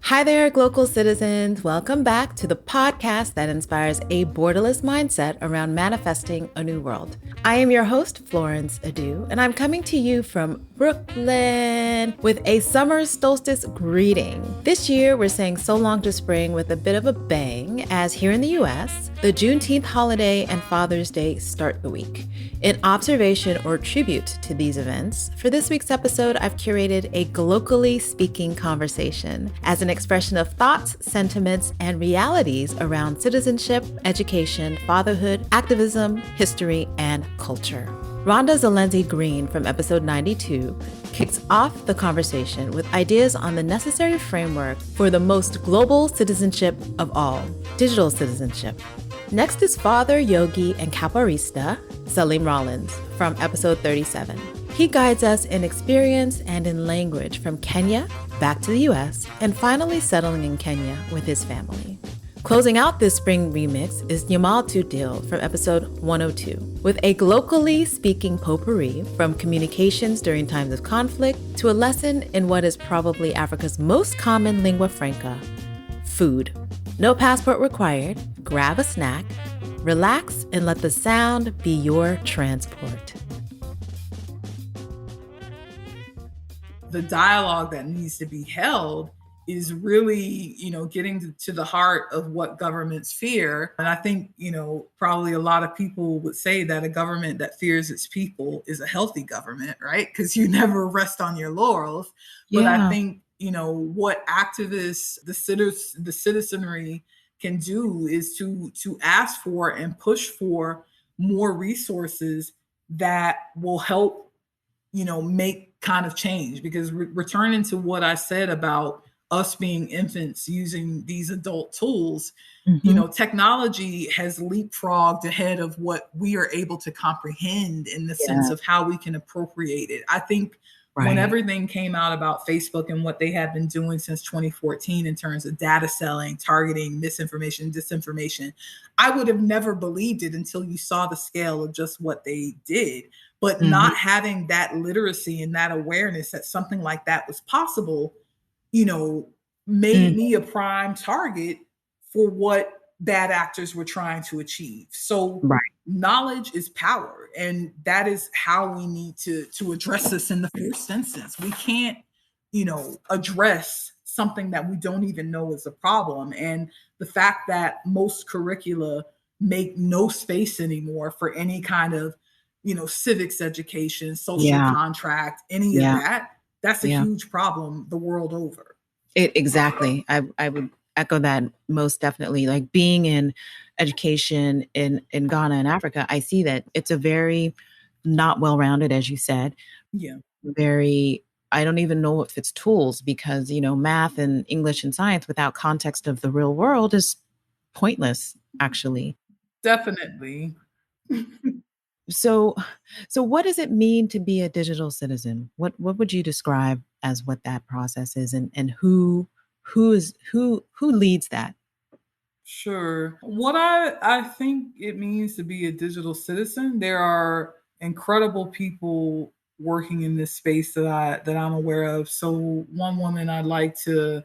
Hi there, Glocal citizens. Welcome back to the podcast that inspires a borderless mindset around manifesting a new world. I am your host, Florence Adu, and I'm coming to you from Brooklyn with a summer solstice greeting. This year, we're saying so long to spring with a bit of a bang, as here in the US, the Juneteenth holiday and Father's Day start the week. In observation or tribute to these events, for this week's episode, I've curated a Glocally Speaking conversation as an expression of thoughts, sentiments, and realities around citizenship, education, fatherhood, activism, history, and culture. Ronda Železný-Green from episode 92 kicks off the conversation with ideas on the necessary framework for the most global citizenship of all, digital citizenship. Next is father, yogi, and capoeirista, Salim Rollins from episode 37. He guides us in experience and in language from Kenya back to the US, and finally settling in Kenya with his family. Closing out this spring remix is Nyamal Tutdeal from episode 102, with a glocally speaking potpourri from communications during times of conflict to a lesson in what is probably Africa's most common lingua franca, food. No passport required, grab a snack, relax, and let the sound be your transport. The dialogue that needs to be held is really, getting to the heart of what governments fear. And I think, probably a lot of people would say that a government that fears its people is a healthy government, right? Because you never rest on your laurels. But I think, what activists, the citizenry can do is to ask for and push for more resources that will help, make kind of change. Because returning to what I said about us being infants using these adult tools, technology has leapfrogged ahead of what we are able to comprehend in the sense of how we can appropriate it. I think when everything came out about Facebook and what they have been doing since 2014 in terms of data selling, targeting, misinformation, disinformation, I would have never believed it until you saw the scale of just what they did. But not having that literacy and that awareness that something like that was possible, made me a prime target for what bad actors were trying to achieve. So knowledge is power. And that is how we need to address this in the first instance. We can't, address something that we don't even know is a problem. And the fact that most curricula make no space anymore for any kind of, civics education, social contract, any of that, that's a huge problem the world over. Exactly. I would echo that most definitely. Like being in education in Ghana and Africa, I see that it's a very not well-rounded, as you said. Yeah. Very, I don't even know if it's tools because, math and English and science without context of the real world is pointless, actually. Definitely. So what does it mean to be a digital citizen? What would you describe as what that process is, and who leads that? Sure. What I think it means to be a digital citizen, there are incredible people working in this space that I'm aware of. So one woman I'd like to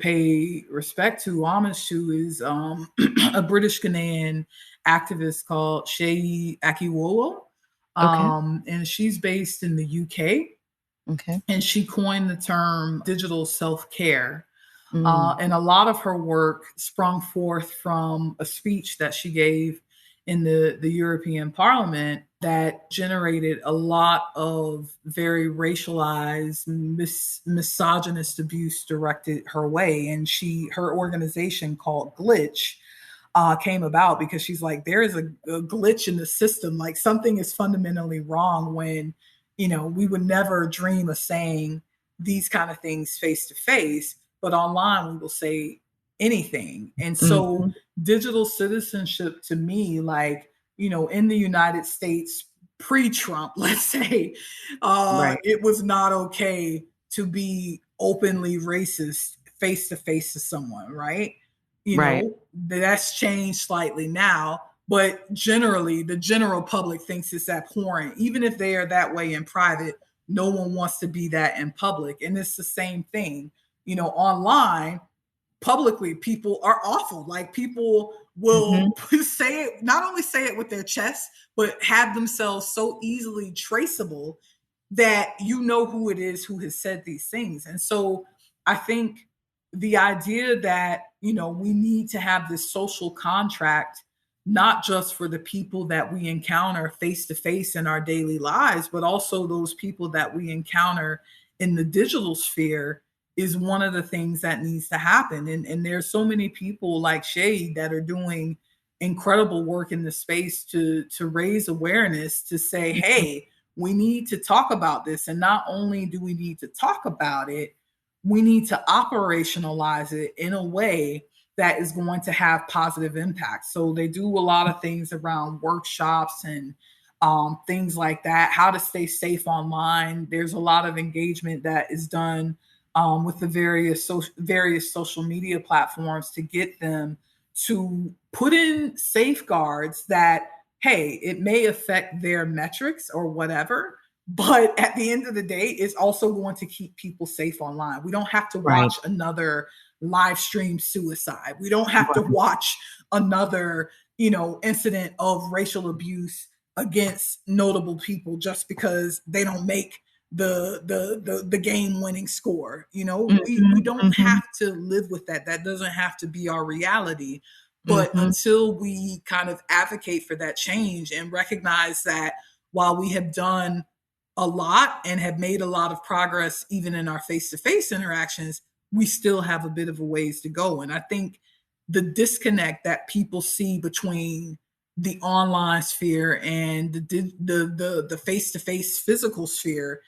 pay respect to, homage to, is a British Ghanaian activist called Seyi Akiwolo. And she's based in the UK. Okay. And she coined the term digital self-care. And a lot of her work sprung forth from a speech that she gave in the European Parliament that generated a lot of very racialized, misogynist abuse directed her way. And her organization called Glitch came about because she's like, there is a glitch in the system. Like something is fundamentally wrong when, we would never dream of saying these kind of things face to face, but online we will say anything. And so digital citizenship to me, like, in the United States pre-Trump, let's say, it was not okay to be openly racist face to face to someone, right? You know, that's changed slightly now, but generally the general public thinks it's abhorrent. Even if they are that way in private, no one wants to be that in public. And it's the same thing, online. Publicly, people are awful. Like, people will say it, not only say it with their chest, but have themselves so easily traceable that who it is who has said these things. And so I think the idea that, we need to have this social contract, not just for the people that we encounter face to face in our daily lives, but also those people that we encounter in the digital sphere, is one of the things that needs to happen. And there's so many people like Shade that are doing incredible work in the space to raise awareness, to say, hey, we need to talk about this. And not only do we need to talk about it, we need to operationalize it in a way that is going to have positive impact. So they do a lot of things around workshops and things like that, how to stay safe online. There's a lot of engagement that is done with the various social media platforms to get them to put in safeguards that, hey, it may affect their metrics or whatever, but at the end of the day, it's also going to keep people safe online. We don't have to watch another live stream suicide. We don't have to watch another, incident of racial abuse against notable people just because they don't make the game winning score. We don't have to live with that. That doesn't have to be our reality. But until we kind of advocate for that change and recognize that while we have done a lot and have made a lot of progress, even in our face-to-face interactions, we still have a bit of a ways to go. And I think the disconnect that people see between the online sphere and the face-to-face physical sphere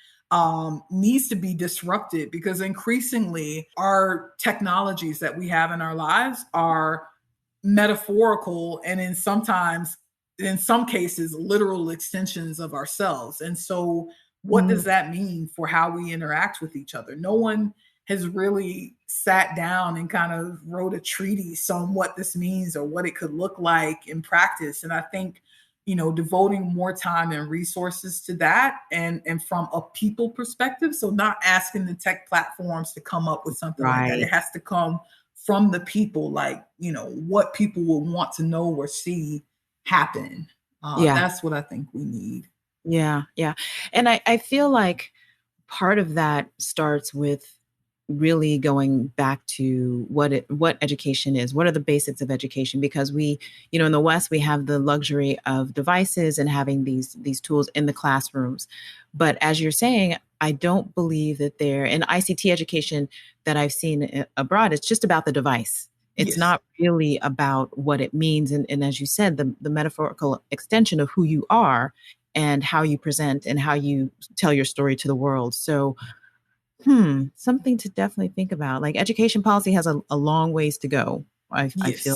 needs to be disrupted, because increasingly our technologies that we have in our lives are metaphorical and in some cases literal extensions of ourselves. And so what does that mean for how we interact with each other? No one has really sat down and kind of wrote a treatise on what this means or what it could look like in practice. And I think, devoting more time and resources to that, and from a people perspective. So not asking the tech platforms to come up with something like that. It has to come from the people, like, what people will want to know or see happen. That's what I think we need. Yeah. Yeah. And I feel like part of that starts with really going back to what education is. What are the basics of education? Because we, in the West, we have the luxury of devices and having these tools in the classrooms. But as you're saying, I don't believe that they're in ICT education that I've seen abroad. It's just about the device. It's not really about what it means. And as you said, the metaphorical extension of who you are and how you present and how you tell your story to the world. So something to definitely think about. Like, education policy has a long ways to go. I feel,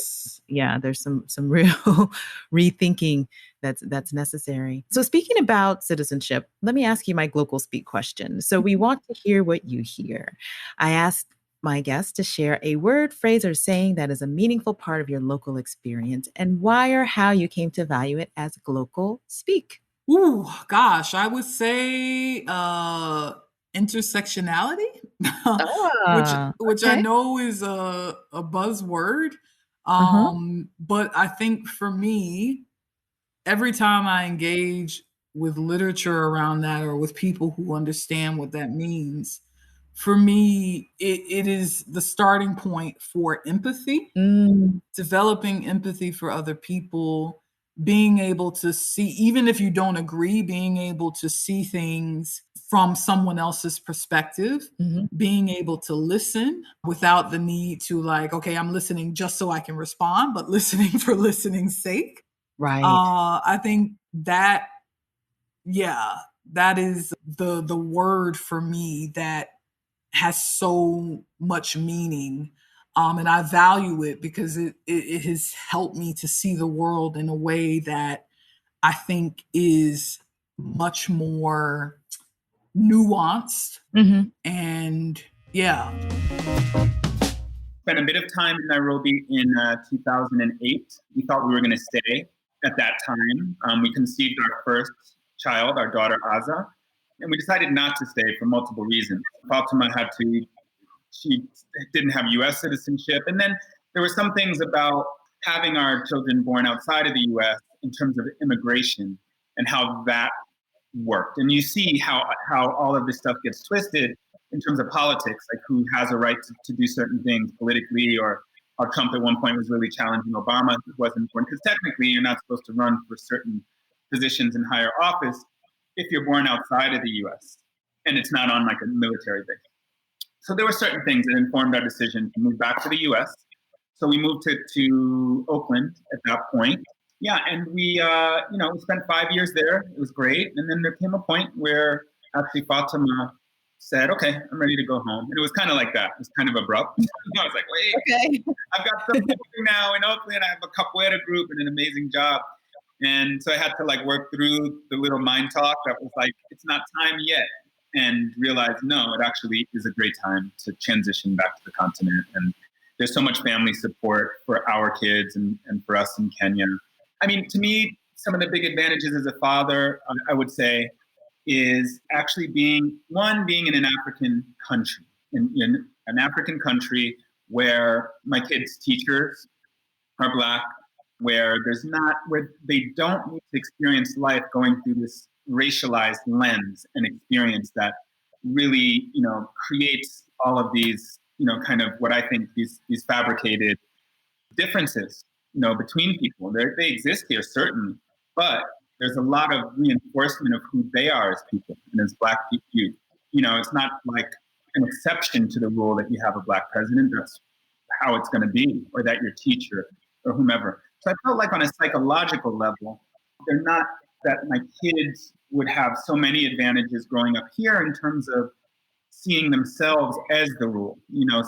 there's some real rethinking that's necessary. So speaking about citizenship, let me ask you my Glocal Speak question. So we want to hear what you hear. I asked my guests to share a word, phrase, or saying that is a meaningful part of your local experience and why or how you came to value it as Glocal Speak. Ooh, gosh, I would say intersectionality, which I know is a buzzword. But I think for me, every time I engage with literature around that or with people who understand what that means, for me, it is the starting point for empathy, developing empathy for other people, being able to see, even if you don't agree, being able to see things from someone else's perspective, being able to listen without the need to, like, okay, I'm listening just so I can respond, but listening for listening's sake. Right. I think that, that is the word for me that has so much meaning. And I value it because it has helped me to see the world in a way that I think is much more nuanced. And spent a bit of time in Nairobi in 2008. We thought we were going to stay at that time. We conceived our first child, our daughter Aza, And we decided not to stay for multiple reasons. Fatima she didn't have US citizenship. And then there were some things about having our children born outside of the US in terms of immigration and how that worked. And you see how all of this stuff gets twisted in terms of politics, like who has a right to do certain things politically, or how Trump at one point was really challenging Obama. It wasn't important because technically you're not supposed to run for certain positions in higher office if you're born outside of the US and it's not on like a military base. So there were certain things that informed our decision to move back to the US. So we moved to Oakland at that point. Yeah, and we spent 5 years there. It was great. And then there came a point where actually Fatima said, okay, I'm ready to go home. And it was kind of like that. It was kind of abrupt. I was like, wait, okay. I've got something to do now in Oakland. I have a capoeira group and an amazing job. And so I had to like work through the little mind talk that was like, it's not time yet. And realize, no, it actually is a great time to transition back to the continent. And there's so much family support for our kids and for us in Kenya. I mean, to me, some of the big advantages as a father, I would say, is actually being in an African country, in an African country where my kids' teachers are Black, where they don't need to experience life going through this racialized lens and experience that really, creates all of these, kind of what I think these fabricated differences, between people. They exist here, certainly, but there's a lot of reinforcement of who they are as people and as Black youth. It's not like an exception to the rule that you have a Black president. That's how it's going to be, or that your teacher or whomever. So I felt like on a psychological level, they're not that my kids would have so many advantages growing up here in terms of seeing themselves as the rule,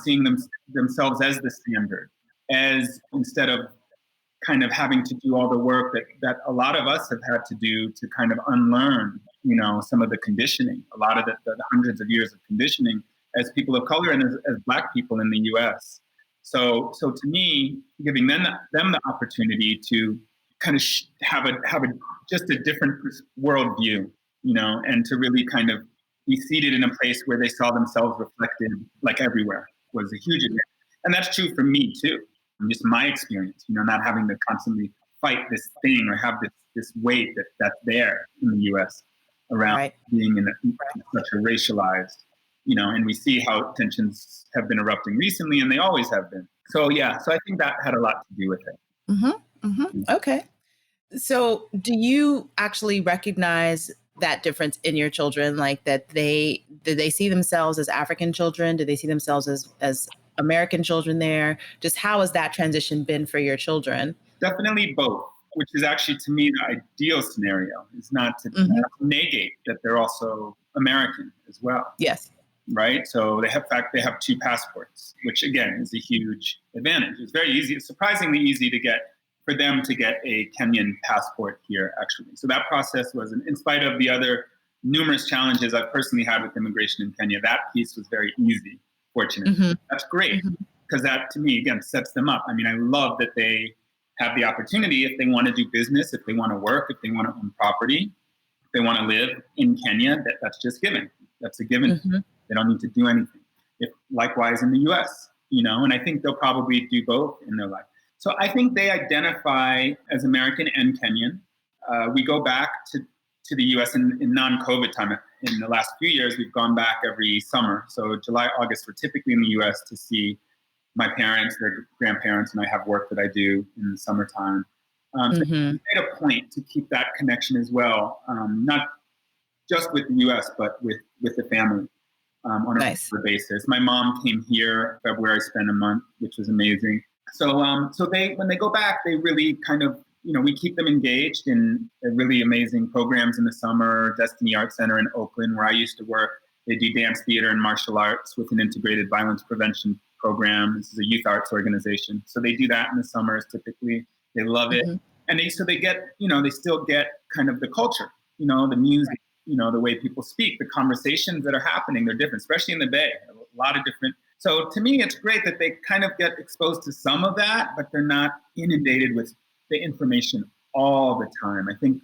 seeing themselves as the standard, as instead of kind of having to do all the work that a lot of us have had to do to kind of unlearn, some of the conditioning, a lot of the hundreds of years of conditioning as people of color and as Black people in the US. So to me, giving them the opportunity to kind of have just a different worldview, and to really kind of be seated in a place where they saw themselves reflected like everywhere was a huge advantage. And that's true for me too. Just my experience, not having to constantly fight this thing or have this weight that's there in the US around being in such a racialized, and we see how tensions have been erupting recently, and they always have been. So I think that had a lot to do with it. Mm-hmm, mm-hmm. Okay. So do you actually recognize that difference in your children? Like that do they see themselves as African children? Do they see themselves as American children there? Just how has that transition been for your children? Definitely both, which is actually to me the ideal scenario, is not to negate that they're also American as well. Yes. Right? So they have 2 passports, which again is a huge advantage. It's very easy, it's surprisingly easy for them to get a Kenyan passport here, actually. So that process was, in spite of the other numerous challenges I've personally had with immigration in Kenya, that piece was very easy, fortunately. Mm-hmm. That's great, because that, to me, again, sets them up. I mean, I love that they have the opportunity, if they want to do business, if they want to work, if they want to own property, if they want to live in Kenya, that's just given. That's a given. Mm-hmm. They don't need to do anything. Likewise in the US, and I think they'll probably do both in their life. So I think they identify as American and Kenyan. We go back to the US in non-COVID time. In the last few years, we've gone back every summer. So July, August, we're typically in the US to see my parents, their grandparents, and I have work that I do in the summertime. So I made a point to keep that connection as well, not just with the US, but with the family on a regular basis. My mom came here in February, spent a month, which was amazing. So when they go back, they really kind of, we keep them engaged in really amazing programs in the summer. Destiny Art Center in Oakland, where I used to work, they do dance theater and martial arts with an integrated violence prevention program. This is a youth arts organization. So they do that in the summers typically. They love it. And they still get kind of the culture, the music, the way people speak, the conversations that are happening, they're different, especially in the Bay, a lot of different. So to me, it's great that they kind of get exposed to some of that, but they're not inundated with the information all the time. I think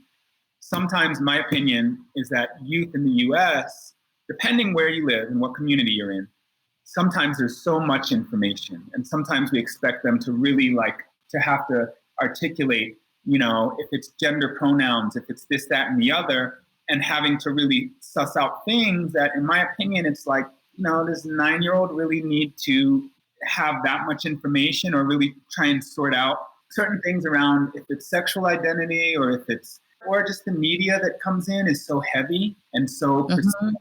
sometimes my opinion is that youth in the US, depending where you live and what community you're in, sometimes there's so much information, and sometimes we expect them to really to have to articulate, if it's gender pronouns, if it's this, that, and the other, and having to really suss out things that, in my opinion, it's does a 9-year-old really need to have that much information, or really try and sort out certain things around if it's sexual identity, or just the media that comes in is so heavy and so persistent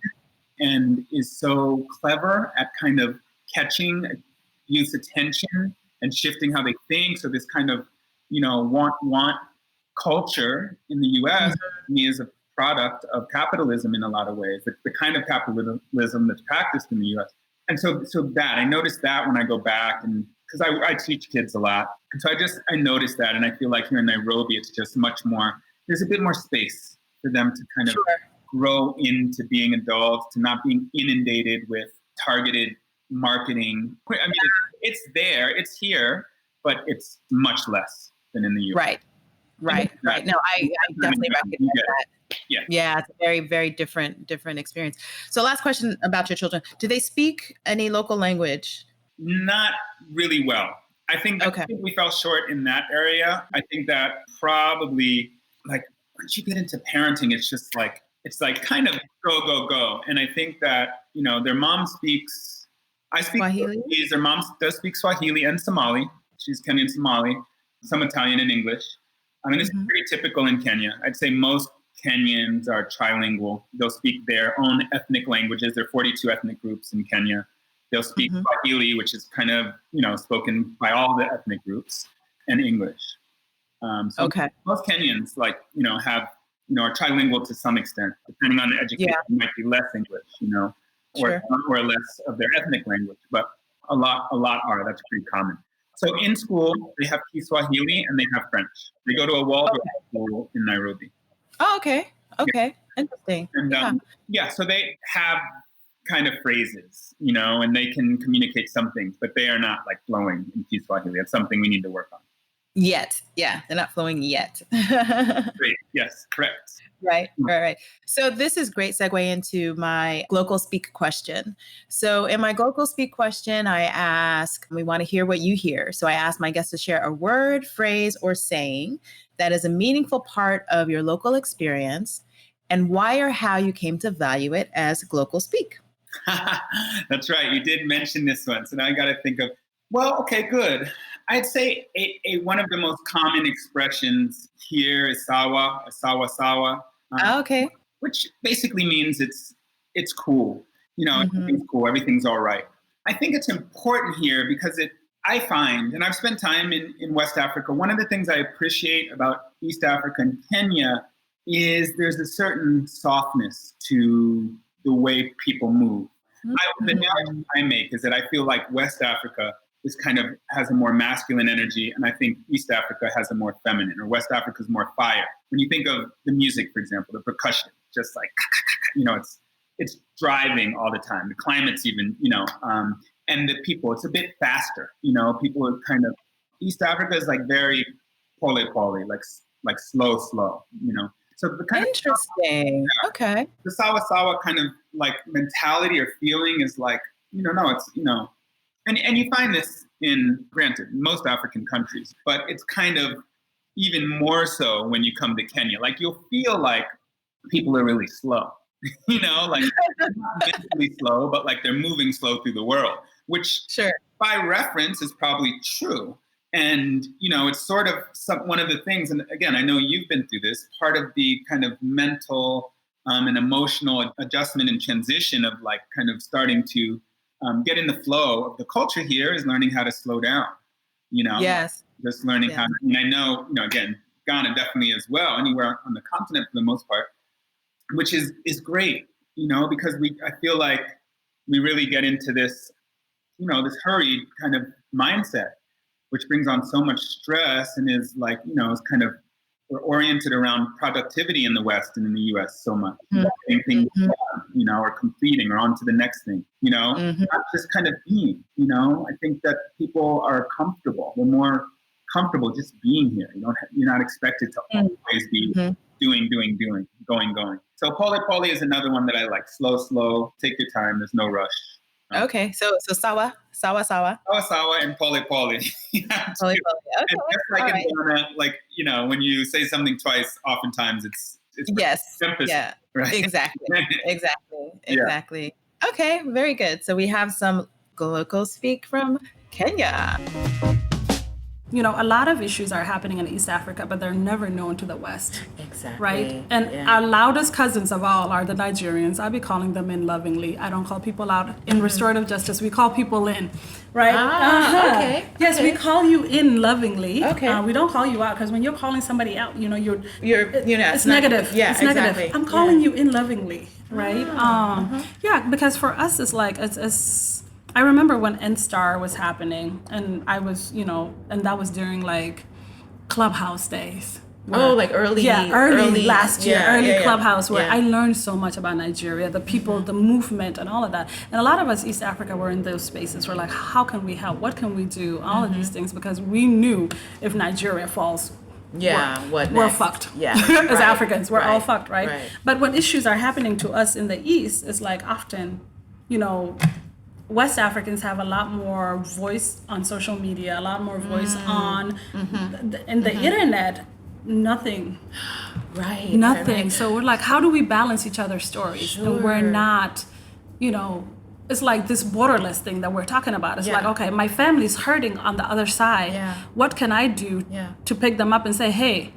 and is so clever at kind of catching youth's attention and shifting how they think. So this kind of, want culture in the US to me is a product of capitalism in a lot of ways, the kind of capitalism that's practiced in the US. And so that, I noticed that when I go back, and because I teach kids a lot. And so I noticed that, and I feel like here in Nairobi, it's just much more, there's a bit more space for them to kind of grow into being adults, to not being inundated with targeted marketing. I mean, it's there, it's here, but it's much less than in the US. Right. No, I definitely recognize that. Yeah, it's a very, very different experience. So last question about your children. Do they speak any local language? Not really well. I think we fell short in that area. I think that probably, once you get into parenting, it's just it's kind of go. And I think that, their mom speaks, I speak Swahili? Portuguese. Their mom does speak Swahili and Somali. She's Kenyan Somali, some Italian and English. I mean, this is pretty typical in Kenya. I'd say most Kenyans are trilingual. They'll speak their own ethnic languages. There are 42 ethnic groups in Kenya. They'll speak Swahili, which is kind of, spoken by all the ethnic groups, and English. Most Kenyans, have, are trilingual to some extent. Depending on the education, it might be less English, or less of their ethnic language. But a lot are. That's pretty common. So in school, they have Kiswahili and they have French. They go to a Waldorf school in Nairobi. Oh, okay. Interesting. And so they have kind of phrases, and they can communicate some things, but they are not flowing in Kiswahili. That's something we need to work on. Yet. Yeah, they're not flowing yet. Great. Yes, correct. Right. So this is great segue into my Glocal Speak question. So in my Glocal Speak question, I ask, we want to hear what you hear. So I ask my guests to share a word, phrase, or saying that is a meaningful part of your local experience, and why or how you came to value it as Glocal Speak. That's right. You did mention this one. So now I got to think of, okay, good. I'd say one of the most common expressions here is sawa, sawa. Which basically means it's cool. Everything's cool. Everything's all right. I think it's important here because I find, and I've spent time in West Africa, one of the things I appreciate about East Africa and Kenya is there's a certain softness to the way people move. The analogy I make is that I feel like West Africa is has a more masculine energy, and I think East Africa has a more feminine, or West Africa is more fire. When you think of the music, for example, the percussion, just it's driving all the time. The climate's even, and the people, it's a bit faster. People are East Africa is very pole, like slow. So the interesting. Okay. The sawa kind of mentality or feeling is and you find this in, granted, most African countries, but it's kind of even more so when you come to Kenya. You'll feel like people are really slow, not mentally slow, but they're moving slow through the world, which by reference is probably true. And, it's sort of one of the things, and again, I know you've been through this, part of the kind of mental and emotional adjustment and transition of starting to get in the flow of the culture here is learning how to slow down, Yes. Just learning how to, and I know, again, Ghana definitely as well, anywhere on the continent for the most part, which is great, because I feel like we really get into this, this hurried kind of mindset, which brings on so much stress and is it's kind of, we're oriented around productivity in the West and in the US so much. Getting things done, or completing or on to the next thing, not just kind of being, I think that people are comfortable. They're more comfortable just being here. You're not expected to always be doing, going. So pole is another one that I like. Slow, take your time. There's no rush. Okay, so sawa, Sawa and pole. Pole. Okay. And just like in Ghana, like, when you say something twice, oftentimes it's yes, emphasis, yeah, right? exactly. Okay, very good. So we have some Glocal Speak from Kenya. A lot of issues are happening in East Africa, but they're never known to the West. Exactly. Right? And our loudest cousins of all are the Nigerians. I be calling them in lovingly. I don't call people out in restorative justice. We call people in, right? Okay. Yes, we call you in lovingly. Okay. We don't call you out, because when you're calling somebody out, it's negative. Yeah, it's negative. Exactly. I'm calling you in lovingly, right? Yeah, because for us, it's like, it's I remember when NSTAR was happening, and I was, and that was during like Clubhouse days. Like early last year, Clubhouse, where I I learned so much about Nigeria, the people, the movement, and all of that. And a lot of us East Africa were in those spaces. We're like, how can we help? What can we do? All of these things, because we knew if Nigeria falls, we're fucked. Yeah, as Africans, we're all fucked, right? But when issues are happening to us in the East, it's like often, West Africans have a lot more voice on social media, a lot more voice on in the internet. Nothing. Right. So we're like, how do we balance each other's stories? Sure. And we're not, it's like this borderless thing that we're talking about. It's like, okay, my family's hurting on the other side. Yeah. What can I do to pick them up and say, hey,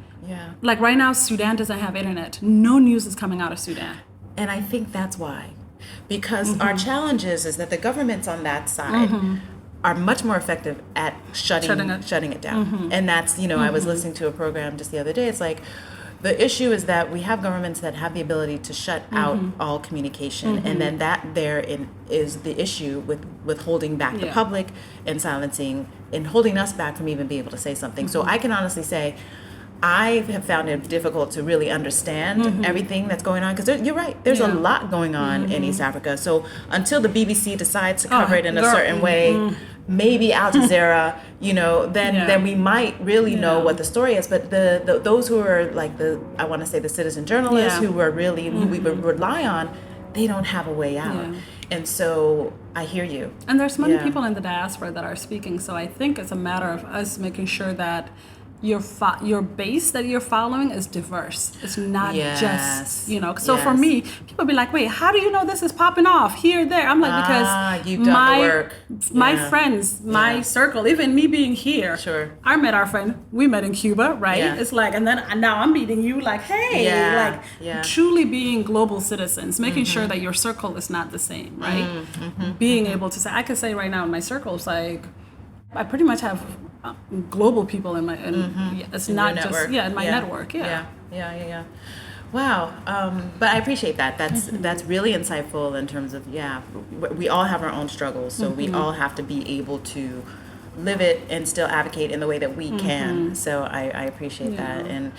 like right now, Sudan doesn't have internet. No news is coming out of Sudan. And I think that's why. Because our challenge is that the governments on that side are much more effective at shutting it down. And that's, I was listening to a program just the other day. It's like, the issue is that we have governments that have the ability to shut out all communication. And then that therein is the issue with holding back the public and silencing and holding us back from even being able to say something. So I can honestly say, I have found it difficult to really understand everything that's going on, because you're right, there's a lot going on in East Africa. So until the BBC decides to cover it in a certain way, maybe Al Jazeera, then we might really know what the story is. But those who are like I want to say the citizen journalists who are really who we would rely on, they don't have a way out. And so I hear you. And there's many people in the diaspora that are speaking. So I think it's a matter of us making sure that your base that you're following is diverse. It's not just, So for me, people be like, wait, how do you know this is popping off here, there? I'm like, because you've done the work. My friends, my circle, even me being here. Sure. I met our friend, we met in Cuba, right? Yeah. It's like, and then now I'm meeting you like, hey, truly being global citizens, making sure that your circle is not the same, right? Being able to say, I could say right now in my circle, it's like, I pretty much have global people in my, it's in not just, in my network. Yeah. Wow. But I appreciate that. That's really insightful in terms of, we all have our own struggles. So we all have to be able to live it and still advocate in the way that we can. So I appreciate that. And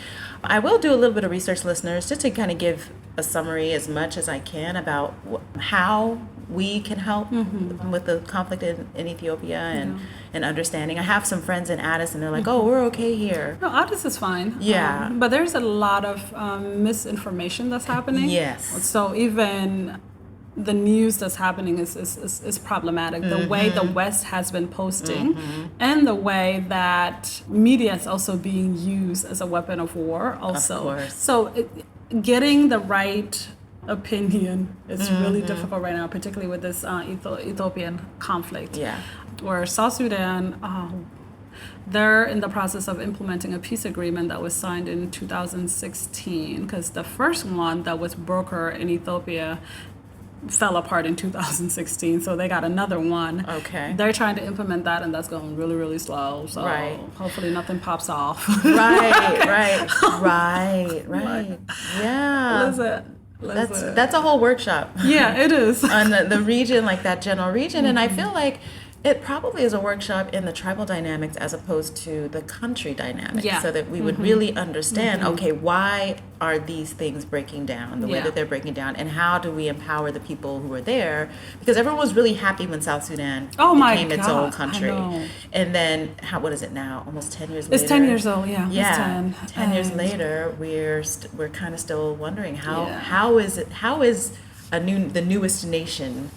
I will do a little bit of research, listeners, just to kind of give a summary as much as I can about how we can help with the conflict in Ethiopia and understanding. I have some friends in Addis and they're like, oh, we're okay here. No, Addis is fine. Yeah. But there's a lot of misinformation that's happening. Yes. So even the news that's happening is problematic. The way the West has been posting and the way that media is also being used as a weapon of war also. Of course. So getting the right opinion is really difficult right now, particularly with this Ethiopian conflict. Yeah. Where South Sudan, they're in the process of implementing a peace agreement that was signed in 2016, because the first one that was brokered in Ethiopia fell apart in 2016, so they got another one. Okay. They're trying to implement that, and that's going really, really slow. So hopefully nothing pops off. Right. Yeah. Listen. That's a whole workshop. Yeah, it is. On the region, like that general region. And I feel like It probably is a workshop in the tribal dynamics as opposed to the country dynamics, so that we would really understand, okay, why are these things breaking down the way that they're breaking down, and how do we empower the people who are there? Because everyone was really happy when South Sudan became its own country. And then, what is it now? Almost 10 years later? It's 10 years old, yeah. Yeah, 10 years later, we're kind of still wondering how is the newest nation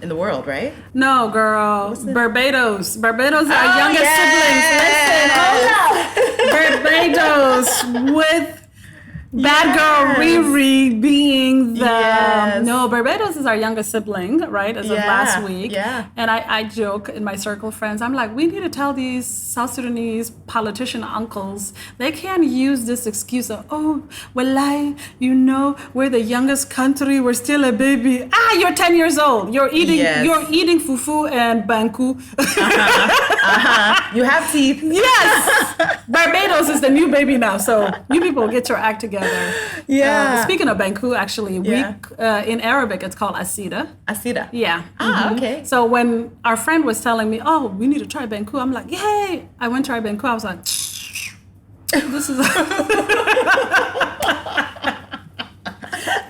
in the world, right? No, girl. Barbados. Barbados are our youngest siblings. Listen, hold up. Barbados with Bad Girl Riri being the... No, Barbados is our youngest sibling, right, as of last week. Yeah. And I joke in my circle of friends, I'm like, we need to tell these South Sudanese politician uncles, they can't use this excuse of, we're the youngest country, we're still a baby. You're 10 years old. You're eating fufu and banku. You have teeth. Yes. Barbados is the new baby now, so you people get your act together. Yeah. Speaking of banku, actually, in Arabic it's called asida. Asida. Yeah. Okay. So when our friend was telling me, we need to try banku, I'm like, yay! I went to try banku. I was like, this is.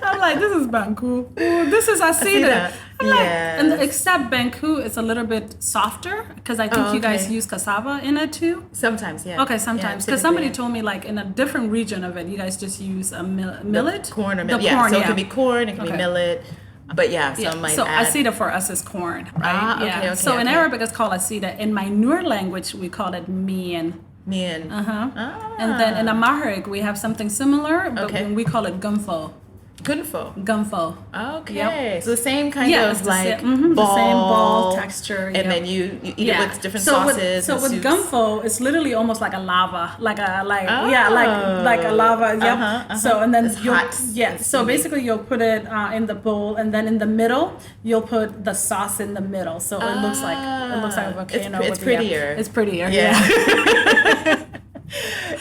I'm like, this is banku. Ooh, this is asida. And except banku, it's a little bit softer because I think you guys use cassava in it too. Sometimes, yeah. Okay, sometimes because somebody told me like in a different region of it, you guys just use a millet, corn or millet. Yeah, so it can be corn, it can be millet. But so asida for us is corn, right? Okay, so in Arabic it's called asida. In my newer language we call it mian. Mian. And then in Amharic we have something similar, but we call it gumfo. Gumfo. Okay. Yep. So the same kind of like ball. The same ball texture. And then you eat it with different sauces. So with gumfo, it's literally almost like a lava, like a lava. Yep. So and then it's hot. Yeah. So basically, you'll put it in the bowl, and then in the middle, you'll put the sauce in the middle. So it looks like a volcano. It's prettier. It's prettier. Yeah.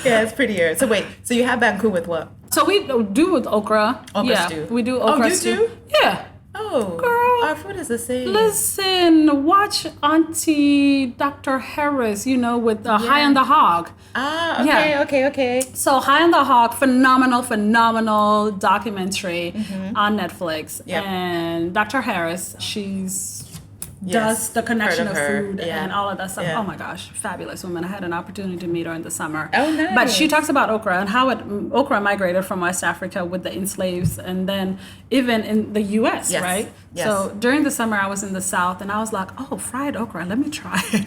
Yeah, it's prettier. So wait, so you have banku with what? So we do with okra. Stew. We do okra stew. Do? Yeah. Oh, girl, our food is the same. Listen, watch Auntie Dr. Harris, with High on the Hog. Okay. So High on the Hog, phenomenal documentary on Netflix. Yep. And Dr. Harris, she's does the connection of food and all of that stuff. Yeah. Oh my gosh, fabulous woman. I had an opportunity to meet her in the summer. Oh, nice. But she talks about okra and how okra migrated from West Africa with the enslaved and then even in the U.S., right? Yes. So during the summer, I was in the South and I was like, fried okra, let me try it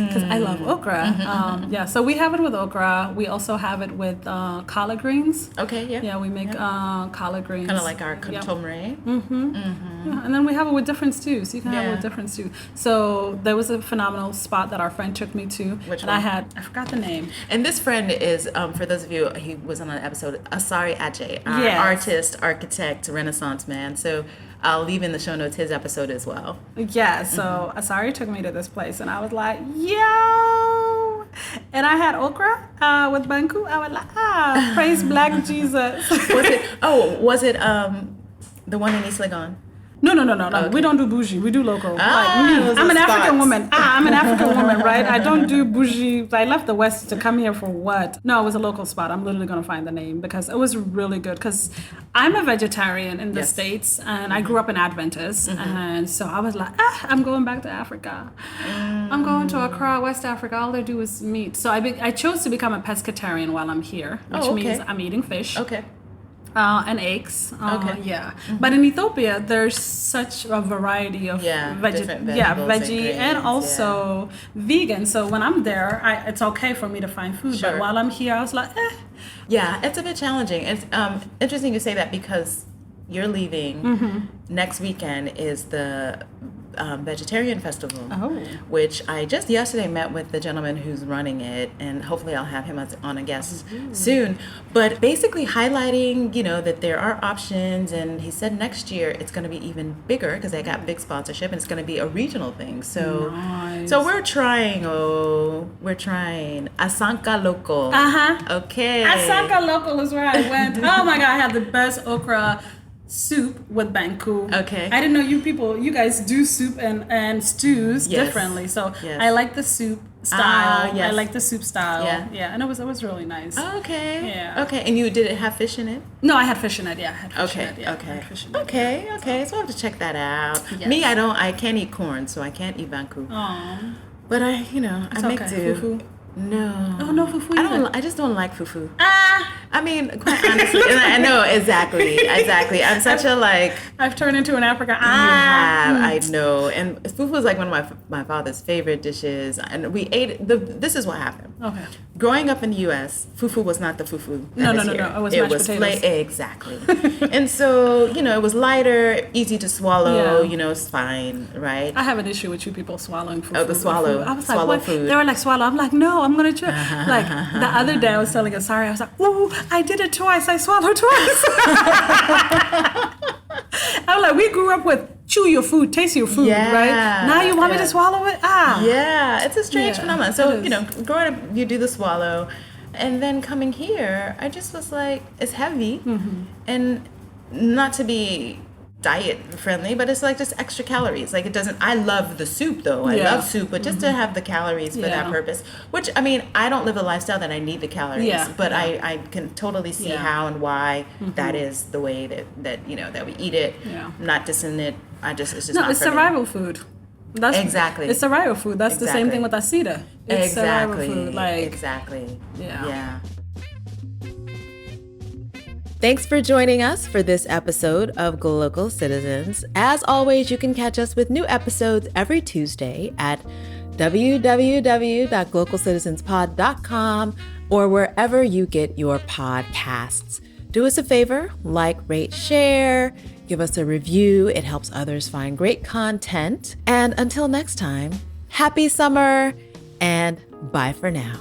because I love okra. So we have it with okra. We also have it with collard greens. Okay, yeah. Yeah, we make collard greens. Kind of like our contomere. Yeah, and then we have it with different stews. You can have it with different stews. So there was a phenomenal spot that our friend took me to. Which one? I forgot the name. And this friend is, for those of you, he was on an episode, Asari Ajay, artist, architect, Renaissance man. So I'll leave in the show notes his episode as well. Yeah, so Asari took me to this place and I was like, yo! And I had okra with banku. I was like, praise Black Jesus. Was it the one in East Legon? No. Okay. We don't do bougie. We do local. I'm an African woman. I'm an African woman, right? I don't do bougie. I left the West to come here for what? No, it was a local spot. I'm literally going to find the name because it was really good. Because I'm a vegetarian in the States and I grew up in Adventist. And so I was like, I'm going back to Africa. I'm going to Accra, West Africa. All they do is meat. So I chose to become a pescatarian while I'm here, which means I'm eating fish. Okay. And eggs. But in Ethiopia, there's such a variety of veggie and also vegan. So when I'm there, it's okay for me to find food. Sure. But while I'm here, I was like, Yeah, it's a bit challenging. It's interesting you say that because you're leaving. Next weekend is the vegetarian festival, which I just yesterday met with the gentleman who's running it, and hopefully I'll have him on a guest soon. But basically highlighting, that there are options, and he said next year it's going to be even bigger because they got big sponsorship, and it's going to be a regional thing. So, so we're trying. Asanka Local. Okay. Asanka Local is where I went. Oh my God, I had the best okra soup with banku. Okay. I didn't know you guys do soup and stews differently. So I like the soup style. Yes. I like the soup style. Yeah. And it was really nice. Okay. Yeah. Okay. And you did it have fish in it? No, I had fish in it. Yeah, I had fish Okay. in it. Yeah, Okay. I had fish in it. Okay. So I have to check that out. Yes. Me, I can't eat corn, so I can't eat banku. Aww. But I make do. Fufu. No. Oh, no fufu either. I just don't like fufu. Ah! I mean, quite honestly, and I know exactly. I'm such a like. I've turned into an African. I know. And fufu was like one of my father's favorite dishes, and we ate. This is what happened. Okay. Growing up in the U.S., fufu was not the fufu. No. Here. It was mashed potatoes. Exactly. And so it was lighter, easy to swallow. Yeah. It's fine, right? I have an issue with you people swallowing fufu. Oh, the swallow. I was swallow like, what? food. They were like, swallow. I'm like, no, I'm going to chew. Like, the other day I was telling Asari, I was like, ooh, I did it twice. I swallowed twice. I was like, we grew up with chew your food, taste your food, right? Now you want me to swallow it? Yeah, it's a strange phenomenon. So, growing up, you do the swallow. And then coming here, I just was like, it's heavy. Mm-hmm. And not to be diet friendly, but it's like just extra calories. Like it doesn't, I love the soup though. I love soup, but just to have the calories for that purpose, which I mean, I don't live a lifestyle that I need the calories, but I can totally see how and why that is the way that we eat it. Yeah. I'm not dissing it. It's just not it's for me. survival food. That's exactly. It's survival food. That's the same thing with asida. It's survival food. Exactly. Yeah. Thanks for joining us for this episode of Glocal Citizens. As always, you can catch us with new episodes every Tuesday at www.glocalcitizenspod.com or wherever you get your podcasts. Do us a favor, like, rate, share, give us a review. It helps others find great content. And until next time, happy summer and bye for now.